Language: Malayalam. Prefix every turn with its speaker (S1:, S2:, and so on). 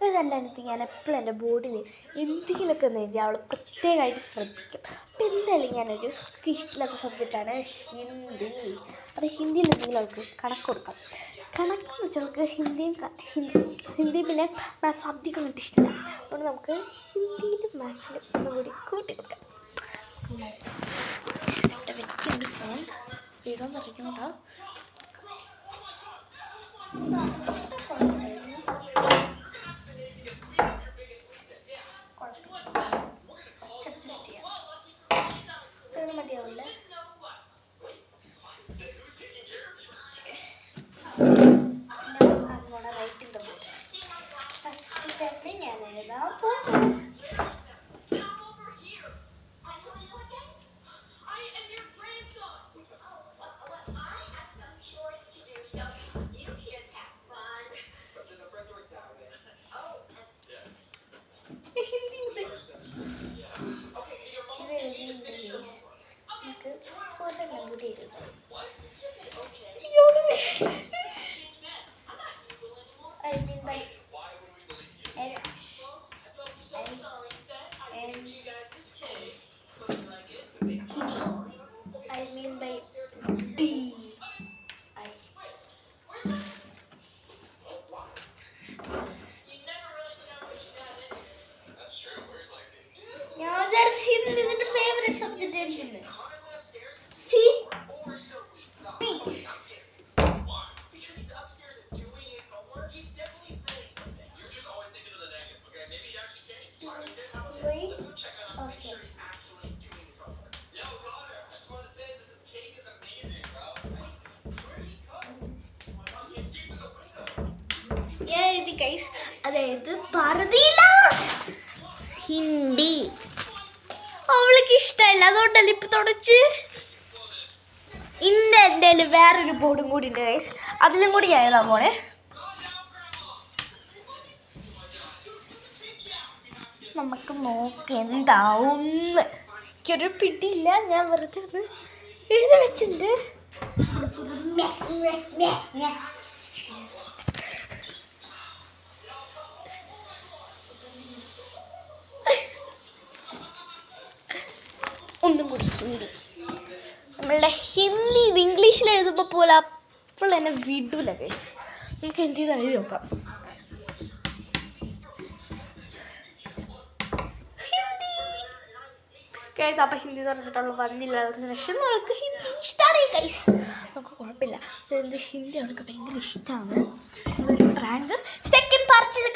S1: അത് കണ്ടെനിക്ക് ഞാൻ എപ്പോഴും എൻ്റെ ബോർഡിൽ എന്തെങ്കിലുമൊക്കെ ഒന്ന് എഴുതി അവൾ പ്രത്യേകമായിട്ട് ശ്രദ്ധിക്കും. അപ്പം എന്തായാലും എനിക്ക് ഇഷ്ടമില്ലാത്ത സബ്ജക്റ്റാണ് ഹിന്ദി. അത് ഹിന്ദിയിൽ എന്തെങ്കിലും അവൾക്ക് കണക്ക് കൊടുക്കാം. കണക്കെന്ന് വെച്ചാൽ അവൾക്ക് ഹിന്ദി പിന്നെ മാത്സ് അധികം കണ്ടിട്ട് ഇഷ്ടമില്ല. അതുകൊണ്ട് നമുക്ക് ഹിന്ദിയിലും മാത്സിലും ഒന്നുകൂടി കൂട്ടി കൊടുക്കാം. ഇവിടെ വെക്കുന്നുണ്ട് ഫോൺ, വീടോന്ന് അറിഞ്ഞോണ്ടാ. അഡ്ജസ്റ്റ് ചെയ്യാം, മതിയാവില്ല. റൈറ്റിംഗ് ദ ബോർഡ് ഫസ്റ്റ് തന്നെ ഞാൻ എഴുതാൻ പോകും. I mean by H N I mean by D I. ഞാൻ വിചാരിച്ചു ഹിന്ദി നിന്റെ ഫേവറേറ്റ് സബ്ജക്റ്റ് ആയിരിക്കുന്നു. സി പി അതായത് ഹിന്ദി അവൾക്ക് ഇഷ്ടമല്ല, അതുകൊണ്ടല്ലേ ഇപ്പൊ തുടച്ച്. എൻ്റെ വേറൊരു ബോർഡും കൂടി ഉണ്ട് ഗൈസ്, അതിലും കൂടി ഞാൻ എഴുതാൻ പോണേ. നമുക്ക് നോക്കി എന്താവും. എനിക്കൊരു പിടിയില്ല, ഞാൻ വെറുതെ ഒന്ന് എഴുതി വെച്ചിട്ടുണ്ട്. ഒന്നും കൂടി ഹിന്ദി. നമ്മളുടെ ഹിന്ദി ഇംഗ്ലീഷിൽ എഴുതുമ്പോൾ പോലെ അപ്പോൾ എന്നെ വിടൂല ഗൈസ്. നമുക്ക് എന്ത് ചെയ്ത് എഴുതി നോക്കാം. ഗൈസ് അപ്പം ഹിന്ദി പറഞ്ഞിട്ടുള്ള വന്നില്ല ശേഷം അവൾക്ക് ഹിന്ദി ഇഷ്ടമാണ് ഗൈസ്. നമുക്ക് കുഴപ്പമില്ല, ഹിന്ദി അവൾക്ക് ഭയങ്കര ഇഷ്ടമാണ്. ഒരു പ്രാങ്ക് സെക്കൻഡ് പാർട്ടിൽ